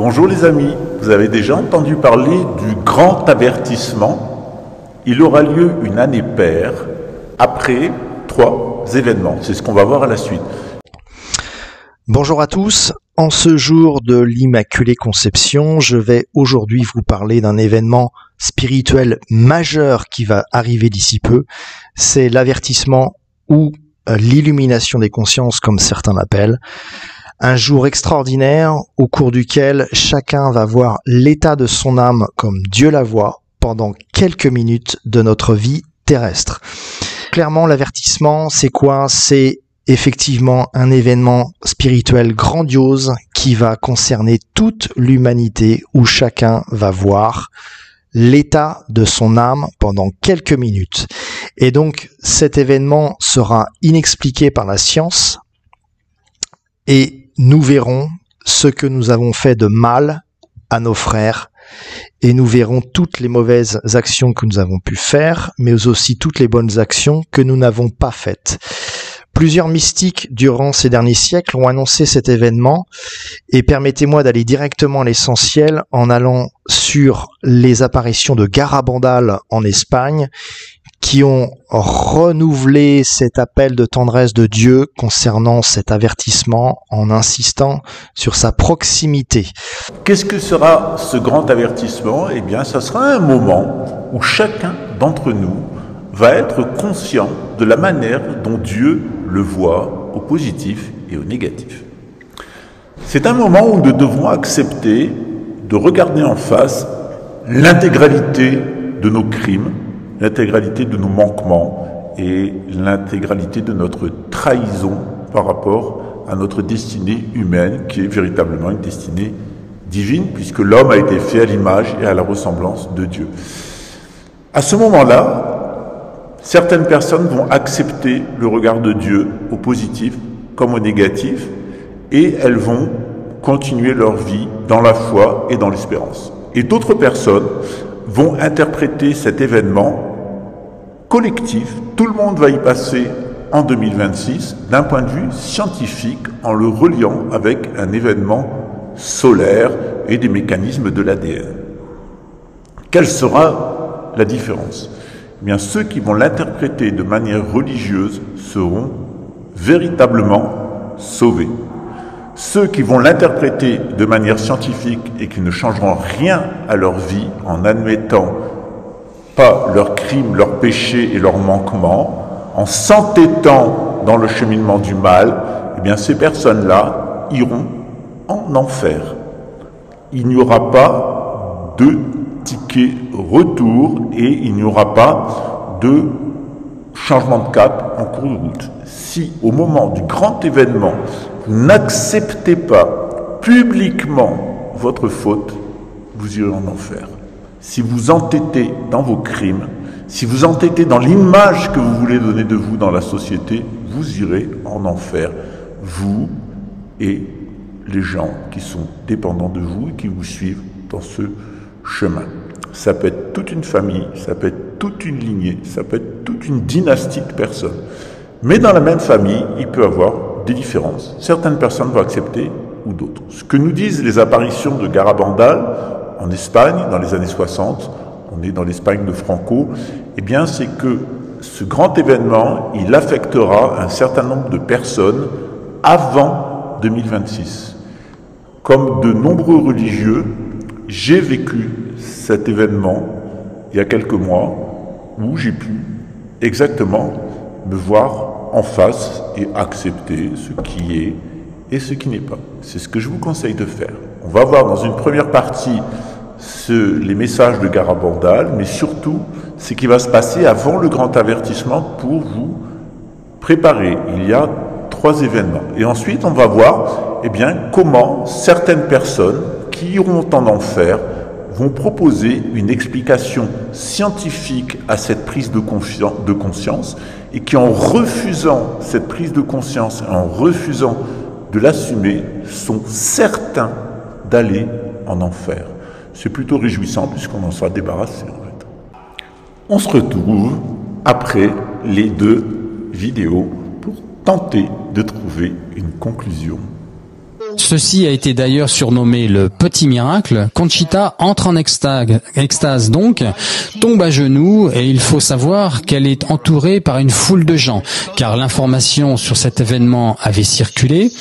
Bonjour les amis, vous avez déjà entendu parler du grand avertissement? Il aura lieu une année paire après 3 événements. C'est ce qu'on va voir à la suite. Bonjour à tous, en ce jour de l'Immaculée Conception, je vais aujourd'hui vous parler d'un événement spirituel majeur qui va arriver d'ici peu. C'est l'avertissement ou l'illumination des consciences comme certains l'appellent. Un jour extraordinaire au cours duquel chacun va voir l'état de son âme comme Dieu la voit pendant quelques minutes de notre vie terrestre. Clairement, l'avertissement, c'est quoi? C'est effectivement un événement spirituel grandiose qui va concerner toute l'humanité où chacun va voir l'état de son âme pendant quelques minutes. Et donc, cet événement sera inexpliqué par la science et nous verrons ce que nous avons fait de mal à nos frères et nous verrons toutes les mauvaises actions que nous avons pu faire, mais aussi toutes les bonnes actions que nous n'avons pas faites. Plusieurs mystiques durant ces derniers siècles ont annoncé cet événement et permettez-moi d'aller directement à l'essentiel en allant sur les apparitions de Garabandal en Espagne qui ont renouvelé cet appel de tendresse de Dieu concernant cet avertissement en insistant sur sa proximité. Qu'est-ce que sera ce grand avertissement? Eh bien, ça sera un moment où chacun d'entre nous va être conscient de la manière dont Dieu le voit au positif et au négatif. C'est un moment où nous devrons accepter de regarder en face l'intégralité de nos crimes, l'intégralité de nos manquements et l'intégralité de notre trahison par rapport à notre destinée humaine qui est véritablement une destinée divine puisque l'homme a été fait à l'image et à la ressemblance de Dieu. À ce moment-là, certaines personnes vont accepter le regard de Dieu au positif comme au négatif et elles vont continuer leur vie dans la foi et dans l'espérance. Et d'autres personnes vont interpréter cet événement collectif, tout le monde va y passer en 2026, d'un point de vue scientifique, en le reliant avec un événement solaire et des mécanismes de l'ADN. Quelle sera la différence? Eh bien, ceux qui vont l'interpréter de manière religieuse seront véritablement sauvés. Ceux qui vont l'interpréter de manière scientifique et qui ne changeront rien à leur vie en admettant pas leurs crimes, leurs péchés et leurs manquements, en s'entêtant dans le cheminement du mal, eh bien ces personnes-là iront en enfer. Il n'y aura pas de ticket retour et il n'y aura pas de changement de cap en cours de route. Si au moment du grand événement, vous n'acceptez pas publiquement votre faute, vous irez en enfer. Si vous entêtez dans vos crimes, si vous entêtez dans l'image que vous voulez donner de vous dans la société, vous irez en enfer, vous et les gens qui sont dépendants de vous et qui vous suivent dans ce chemin. Ça peut être toute une famille, ça peut être toute une lignée, ça peut être toute une dynastie de personnes. Mais dans la même famille, il peut y avoir des différences. Certaines personnes vont accepter ou d'autres. Ce que nous disent les apparitions de Garabandal en Espagne, dans les années 60, on est dans l'Espagne de Franco, eh bien c'est que ce grand événement, il affectera un certain nombre de personnes avant 2026. Comme de nombreux religieux, j'ai vécu cet événement il y a quelques mois où j'ai pu exactement me voir en face et accepter ce qui est et ce qui n'est pas. C'est ce que je vous conseille de faire. On va voir dans une première partie les messages de Garabandal, mais surtout ce qui va se passer avant le grand avertissement pour vous préparer. Il y a 3 événements. Et ensuite, on va voir comment certaines personnes qui iront en enfer vont proposer une explication scientifique à cette prise de conscience et qui, en refusant cette prise de conscience, en refusant de l'assumer, sont certains d'aller en enfer. C'est plutôt réjouissant puisqu'on en sera débarrassé en fait. On se retrouve après les 2 vidéos pour tenter de trouver une conclusion. Ceci a été d'ailleurs surnommé le petit miracle. Conchita entre en extase donc, tombe à genoux et il faut savoir qu'elle est entourée par une foule de gens, car l'information sur cet événement avait circulé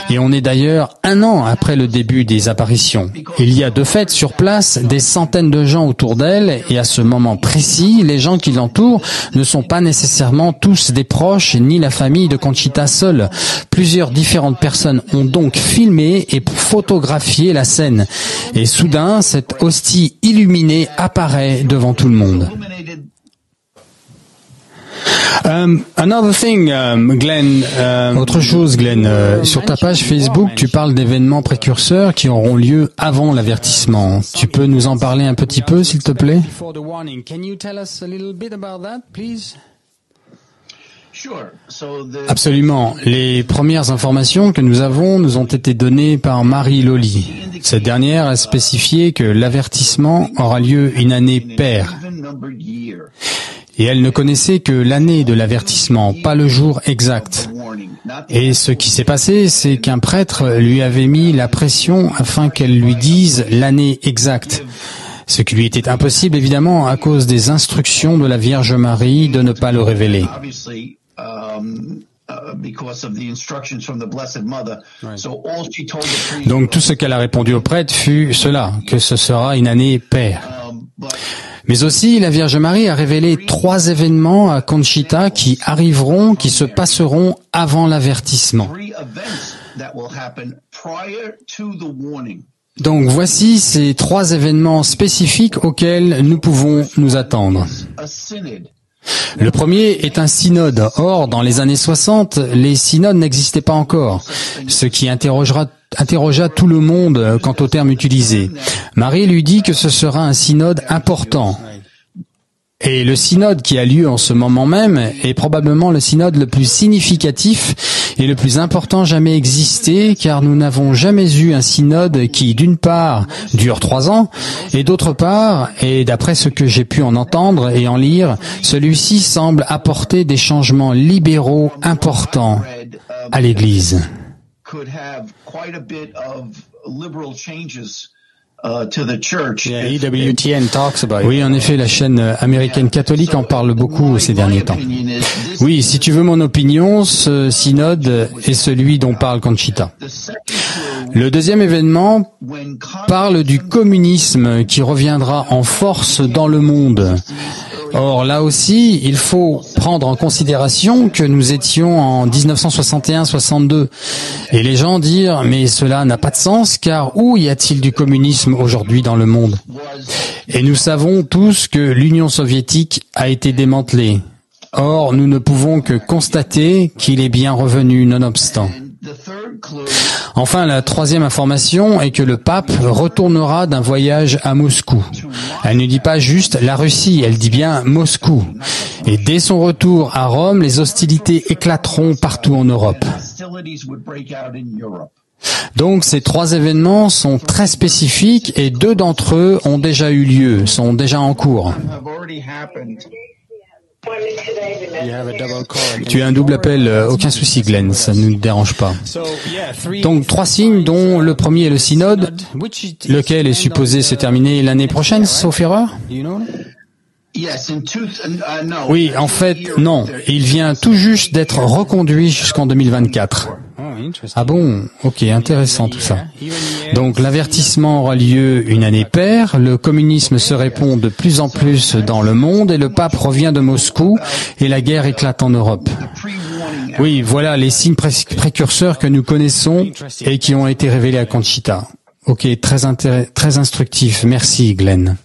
et on est d'ailleurs 1 an après le début des apparitions. Il y a de fait sur place des centaines de gens autour d'elle et à ce moment précis, les gens qui l'entourent ne sont pas nécessairement tous des proches ni la famille de Conchita seule. Plusieurs différentes personnes ont donc filmé et photographié la scène. Et soudain, cette hostie illuminée apparaît devant tout le monde. Another thing, Glenn. Autre chose, Glenn. Sur ta page Facebook, tu parles d'événements précurseurs qui auront lieu avant l'avertissement. Tu peux nous en parler un petit peu, s'il te plaît? Absolument. Les premières informations que nous avons nous ont été données par Marie Loli. Cette dernière a spécifié que l'avertissement aura lieu une année paire. Et elle ne connaissait que l'année de l'avertissement, pas le jour exact. Et ce qui s'est passé, c'est qu'un prêtre lui avait mis la pression afin qu'elle lui dise l'année exacte. Ce qui lui était impossible, évidemment, à cause des instructions de la Vierge Marie de ne pas le révéler. Donc tout ce qu'elle a répondu au prêtre fut cela, que ce sera une année paire. Mais aussi, la Vierge Marie a révélé 3 événements à Conchita qui arriveront, qui se passeront avant l'avertissement. Donc voici ces 3 événements spécifiques auxquels nous pouvons nous attendre. Le premier est un synode. Or, dans les années 60, les synodes n'existaient pas encore, ce qui interrogea tout le monde quant au terme utilisé. Marie lui dit que ce sera un synode important. Et le synode qui a lieu en ce moment même est probablement le synode le plus significatif et le plus important jamais existé, car nous n'avons jamais eu un synode qui, d'une part, dure 3 ans, et d'autre part, et d'après ce que j'ai pu en entendre et en lire, celui-ci semble apporter des changements libéraux importants à l'Église. Oui, en effet, la chaîne américaine catholique en parle beaucoup ces derniers temps. Oui, si tu veux mon opinion, ce synode est celui dont parle Conchita. Le deuxième événement parle du communisme qui reviendra en force dans le monde. Or, là aussi, il faut prendre en considération que nous étions en 1961-62. Et les gens dirent, mais cela n'a pas de sens, car où y a-t-il du communisme aujourd'hui dans le monde? Et nous savons tous que l'Union soviétique a été démantelée. Or, nous ne pouvons que constater qu'il est bien revenu nonobstant. Enfin, la troisième information est que le pape retournera d'un voyage à Moscou. Elle ne dit pas juste la Russie, elle dit bien Moscou. Et dès son retour à Rome, les hostilités éclateront partout en Europe. Donc ces 3 événements sont très spécifiques et 2 d'entre eux ont déjà eu lieu, sont déjà en cours. Tu as un double appel, aucun souci Glenn, ça ne nous dérange pas. Donc 3 signes dont le premier est le synode, lequel est supposé se terminer l'année prochaine, sauf erreur? Oui, en fait, non. Il vient tout juste d'être reconduit jusqu'en 2024. Ah bon? Ok, intéressant tout ça. Donc l'avertissement aura lieu une année paire, le communisme se répand de plus en plus dans le monde et le pape revient de Moscou et la guerre éclate en Europe. Oui, voilà les signes précurseurs que nous connaissons et qui ont été révélés à Conchita. Ok, très instructif. Merci Glenn.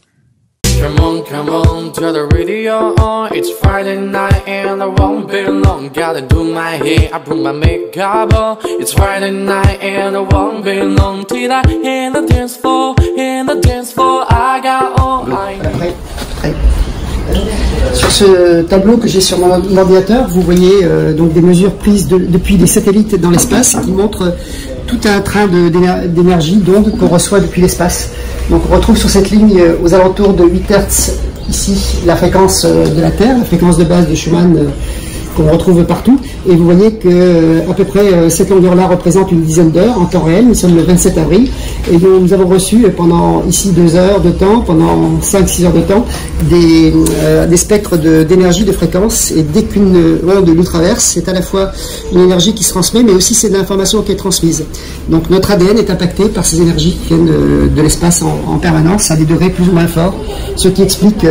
Come on, to the radio on. It's Friday night and I won't be long. Gotta do my hair, I put my makeup on. It's Friday night and I won't be long. Till I hit the dance floor, I got all I need. Sur ce tableau que j'ai sur mon ordinateur, vous voyez donc des mesures prises depuis des satellites dans l'espace qui montrent tout un train d'énergie, d'ondes qu'on reçoit depuis l'espace. Donc on retrouve sur cette ligne aux alentours de 8 Hz ici la fréquence de la Terre, la fréquence de base de Schumann qu'on retrouve partout. Et vous voyez que à peu près cette longueur-là représente une dizaine d'heures en temps réel. Nous sommes le 27 avril et nous avons reçu pendant ici 2 heures de temps, pendant 5-6 heures de temps, des spectres d'énergie, de fréquence. Et dès qu'une onde nous traverse, c'est à la fois une énergie qui se transmet, mais aussi c'est de l'information qui est transmise. Donc notre ADN est impacté par ces énergies qui viennent de l'espace en permanence, à des degrés plus ou moins forts, ce qui explique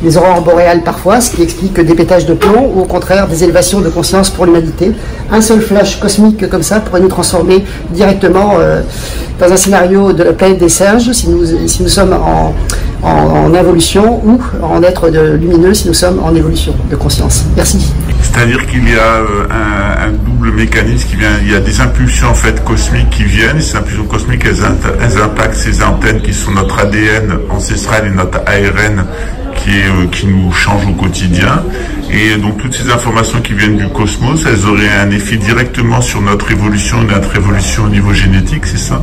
les aurores boréales parfois, ce qui explique des pétages de plomb, ou au contraire des élévations de conscience pour l'humanité. Un seul flash cosmique comme ça pourrait nous transformer directement dans un scénario de la planète des singes, si nous sommes en évolution, ou en être lumineux si nous sommes en évolution de conscience. Merci. C'est-à-dire qu'il y a un double mécanisme qui vient, il y a des impulsions en fait cosmiques qui viennent, et ces impulsions cosmiques elles impactent ces antennes qui sont notre ADN ancestral et notre ARN qui nous change au quotidien. Et donc toutes ces informations qui viennent du cosmos, elles auraient un effet directement sur notre évolution au niveau génétique, c'est ça?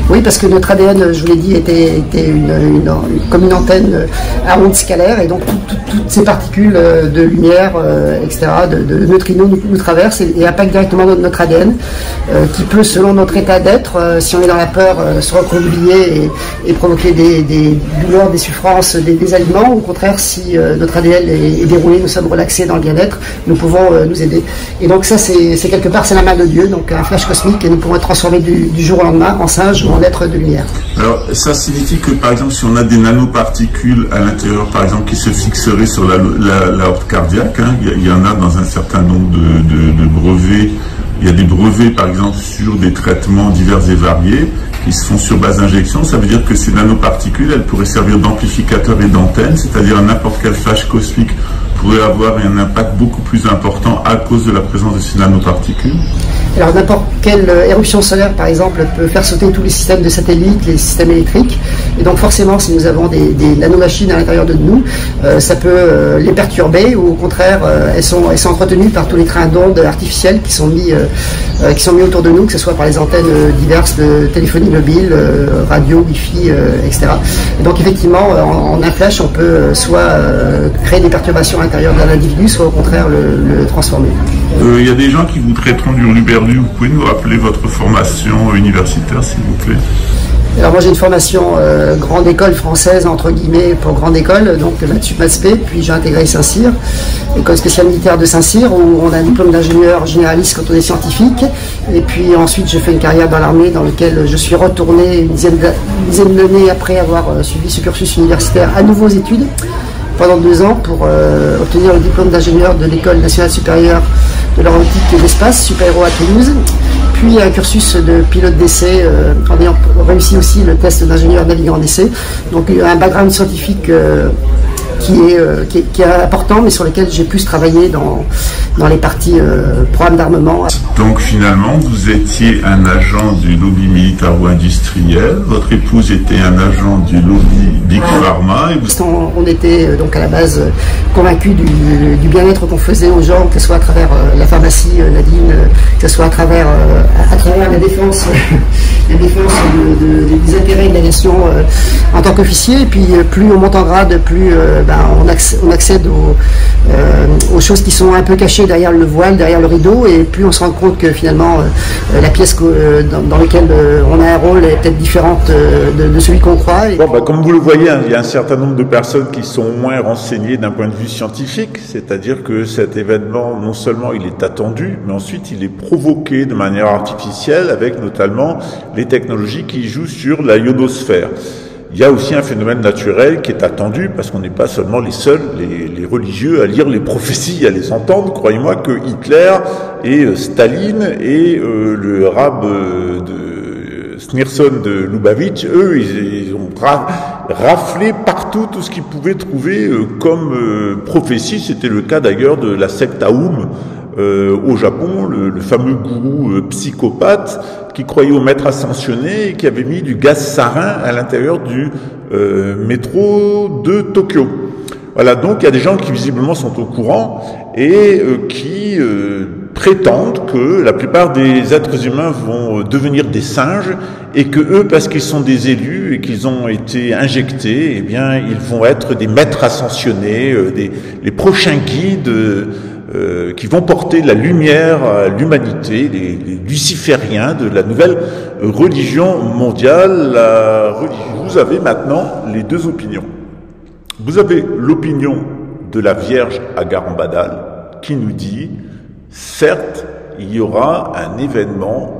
Oui, parce que notre ADN, je vous l'ai dit, était comme une antenne à ondes scalaires, et donc toutes ces particules de lumière, etc., de neutrinos nous traversent et impactent directement notre ADN, qui peut, selon notre état d'être, si on est dans la peur, se recroqueviller et provoquer des douleurs, des souffrances, des aliments. Au contraire, si notre ADN est déroulé, nous sommes relaxés dans le bien-être, nous pouvons nous aider. Et donc ça, c'est quelque part, c'est la main de Dieu, donc un flash cosmique, et nous pouvons être transformés du jour au lendemain en singe ou en être de lumière. Alors, ça signifie que, par exemple, si on a des nanoparticules à l'intérieur, par exemple, qui se fixeraient sur la horte cardiaque, hein, il y en a dans un certain nombre de brevets. Il y a des brevets, par exemple, sur des traitements divers et variés qui se font sur base d'injection. Ça veut dire que ces nanoparticules, elles pourraient servir d'amplificateurs et d'antennes, c'est-à-dire n'importe quel flash cosmique pourrait avoir un impact beaucoup plus important à cause de la présence de ces nanoparticules. Alors n'importe quelle éruption solaire, par exemple, peut faire sauter tous les systèmes de satellites, les systèmes électriques. Et donc forcément, si nous avons des nanomachines à l'intérieur de nous, ça peut les perturber, ou au contraire, elles sont entretenues par tous les trains d'ondes artificiels qui sont mis autour de nous, que ce soit par les antennes diverses de téléphonie mobile, radio, wifi, etc. Et donc effectivement, en un flash, on peut soit créer des perturbations à l'intérieur d'un individu, soit au contraire le transformer. Il y a des gens qui vous traiteront du huluberlus. Vous pouvez nous rappeler votre formation universitaire, s'il vous plaît? Alors moi j'ai une formation grande école française, entre guillemets, pour grande école, donc Mathsup-Mathsp, puis j'ai intégré Saint-Cyr, école spéciale militaire de Saint-Cyr, où on a un diplôme d'ingénieur généraliste quand on est scientifique, et puis ensuite j'ai fait une carrière dans l'armée dans laquelle je suis retourné une dizaine d'années après avoir suivi ce cursus universitaire à nouveau aux études, pendant 2 ans, pour obtenir le diplôme d'ingénieur de l'École nationale supérieure de l'aéronautique et de l'espace, Super-Héros à Toulouse, puis un cursus de pilote d'essai en ayant réussi aussi le test d'ingénieur navigant en essai. Donc un background scientifique qui est important, mais sur lequel j'ai pu travailler dans les parties programme d'armement. Donc finalement, vous étiez un agent du lobby militaro-industriel, votre épouse était un agent du lobby Big Pharma. Et vous... On était donc à la base convaincus du bien-être qu'on faisait aux gens, que ce soit à travers la pharmacie, Nadine, que ce soit à travers la défense, des intérêts de la nation en tant qu'officier. Et puis plus on monte en grade, plus on accède aux choses qui sont un peu cachées derrière le voile, derrière le rideau, et plus on se rend compte que finalement la pièce dans laquelle on a un rôle est peut-être différente de celui qu'on croit. Bon, comme vous le voyez, hein, il y a un certain nombre de personnes qui sont au moins renseignées d'un point de vue scientifique, c'est-à-dire que cet événement, non seulement il est attendu, mais ensuite il est provoqué de manière artificielle avec notamment les technologies qui jouent sur la ionosphère. Il y a aussi un phénomène naturel qui est attendu, parce qu'on n'est pas seulement les seuls, les religieux, à lire les prophéties, à les entendre. Croyez-moi que Hitler et Staline et le rab de Sneerson de Lubavitch, eux, ils ont raflé partout tout ce qu'ils pouvaient trouver comme prophétie. C'était le cas d'ailleurs de la secte Aum au Japon, le fameux gourou psychopathe qui croyait au maître ascensionné et qui avait mis du gaz sarin à l'intérieur du métro de Tokyo. Voilà, donc il y a des gens qui visiblement sont au courant et qui prétendent que la plupart des êtres humains vont devenir des singes et que eux, parce qu'ils sont des élus et qu'ils ont été injectés, eh bien, ils vont être des maîtres ascensionnés, les prochains guides qui vont porter la lumière à l'humanité, les lucifériens de la nouvelle religion mondiale. Vous avez maintenant les deux opinions. Vous avez l'opinion de la Vierge Agar-Mbadal qui nous dit, certes, il y aura un événement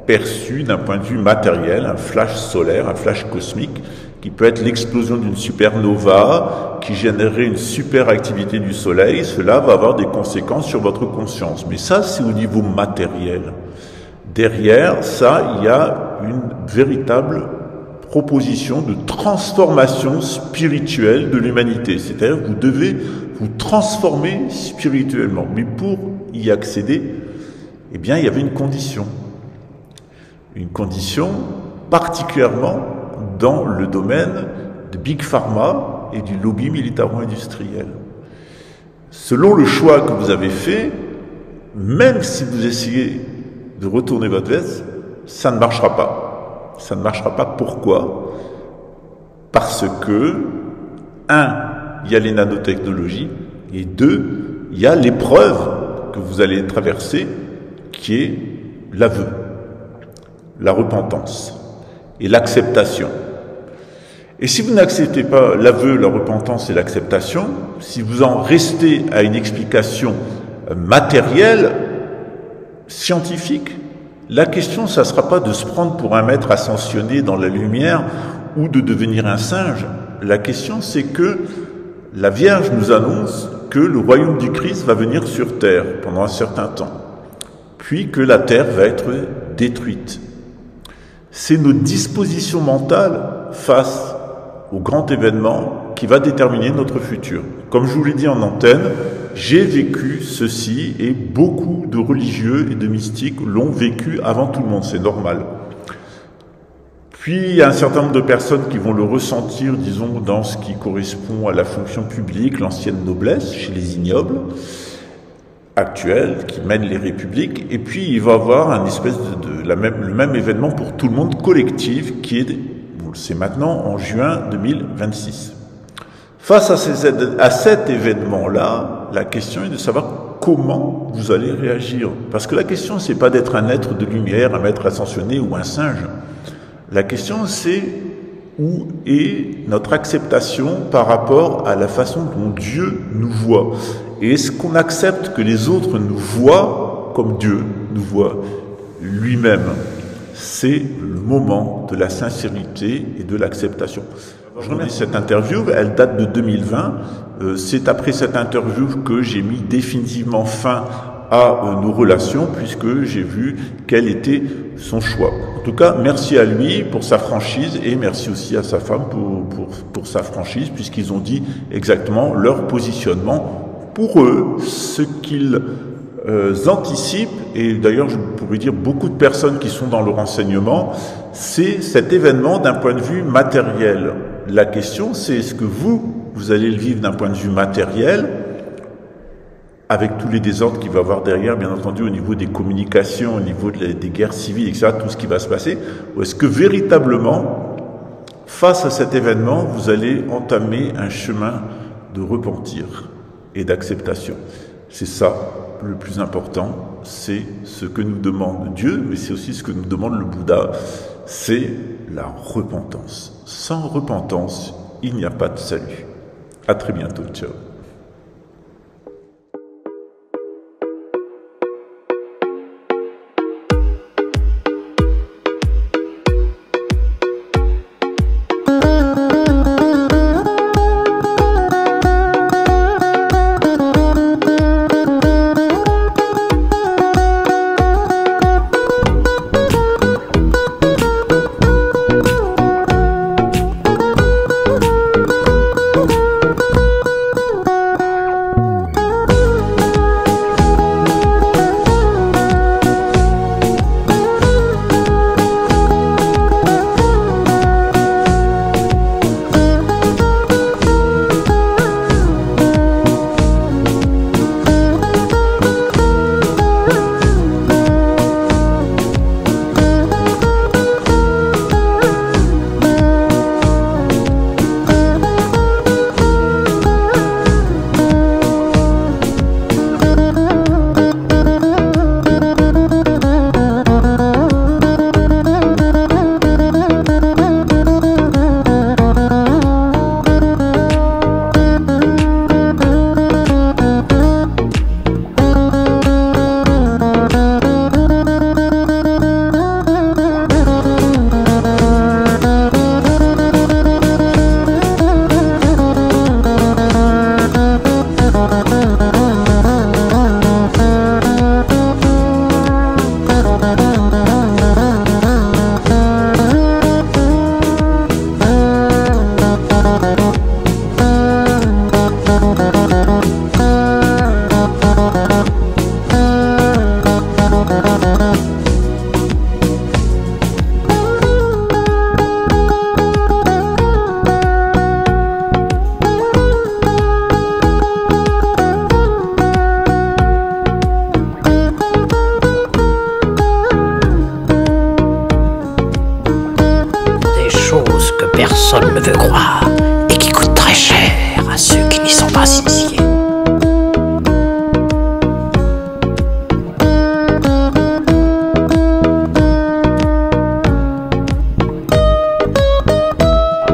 perçu d'un point de vue matériel, un flash solaire, un flash cosmique, qui peut être l'explosion d'une supernova, qui générerait une super activité du Soleil. Cela va avoir des conséquences sur votre conscience. Mais ça, c'est au niveau matériel. Derrière ça, il y a une véritable proposition de transformation spirituelle de l'humanité. C'est-à-dire que vous devez vous transformer spirituellement. Mais pour y accéder, eh bien, il y avait une condition. Une condition particulièrement dans le domaine de Big Pharma et du lobby militaro-industriel. Selon le choix que vous avez fait, même si vous essayez de retourner votre veste, ça ne marchera pas. Ça ne marchera pas. Pourquoi? Parce que, un, il y a les nanotechnologies, et deux, il y a l'épreuve que vous allez traverser, qui est l'aveu, la repentance et l'acceptation. Et si vous n'acceptez pas l'aveu, la repentance et l'acceptation, si vous en restez à une explication matérielle, scientifique, la question, ça ne sera pas de se prendre pour un maître ascensionné dans la lumière ou de devenir un singe. La question, c'est que la Vierge nous annonce que le royaume du Christ va venir sur terre pendant un certain temps, puis que la terre va être détruite. C'est notre disposition mentale face au grand événement qui va déterminer notre futur. Comme je vous l'ai dit en antenne, j'ai vécu ceci et beaucoup de religieux et de mystiques l'ont vécu avant tout le monde, c'est normal. Puis il y a un certain nombre de personnes qui vont le ressentir, disons, dans ce qui correspond à la fonction publique, l'ancienne noblesse, chez les ignobles actuels qui mènent les républiques, et puis il va y avoir un espèce le même événement pour tout le monde collectif qui est, vous le savez maintenant, en juin 2026. Face à cet événement-là, la question est de savoir comment vous allez réagir. Parce que la question, c'est pas d'être un être de lumière, un maître ascensionné ou un singe. La question, c'est où est notre acceptation par rapport à la façon dont Dieu nous voit. Et est-ce qu'on accepte que les autres nous voient comme Dieu nous voit lui-même? C'est le moment de la sincérité et de l'acceptation. Je remercie cette interview, elle date de 2020. C'est après cette interview que j'ai mis définitivement fin à nos relations, puisque j'ai vu quel était son choix. En tout cas, merci à lui pour sa franchise et merci aussi à sa femme pour sa franchise, puisqu'ils ont dit exactement leur positionnement. Pour eux, ce qu'ils anticipent, et d'ailleurs je pourrais dire beaucoup de personnes qui sont dans le renseignement, c'est cet événement d'un point de vue matériel. La question, c'est est-ce que vous allez le vivre d'un point de vue matériel, avec tous les désordres qu'il va y avoir derrière, bien entendu, au niveau des communications, au niveau des guerres civiles, etc., tout ce qui va se passer, ou est-ce que véritablement, face à cet événement, vous allez entamer un chemin de repentir et d'acceptation? C'est ça le plus important, c'est ce que nous demande Dieu, mais c'est aussi ce que nous demande le Bouddha, c'est la repentance. Sans repentance, il n'y a pas de salut. À très bientôt, ciao. personne ne veut croire et qui coûte très cher à ceux qui n'y sont pas initiés.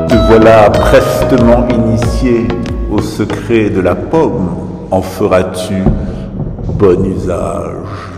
Te voilà prestement initié au secret de la pomme, en feras-tu bon usage?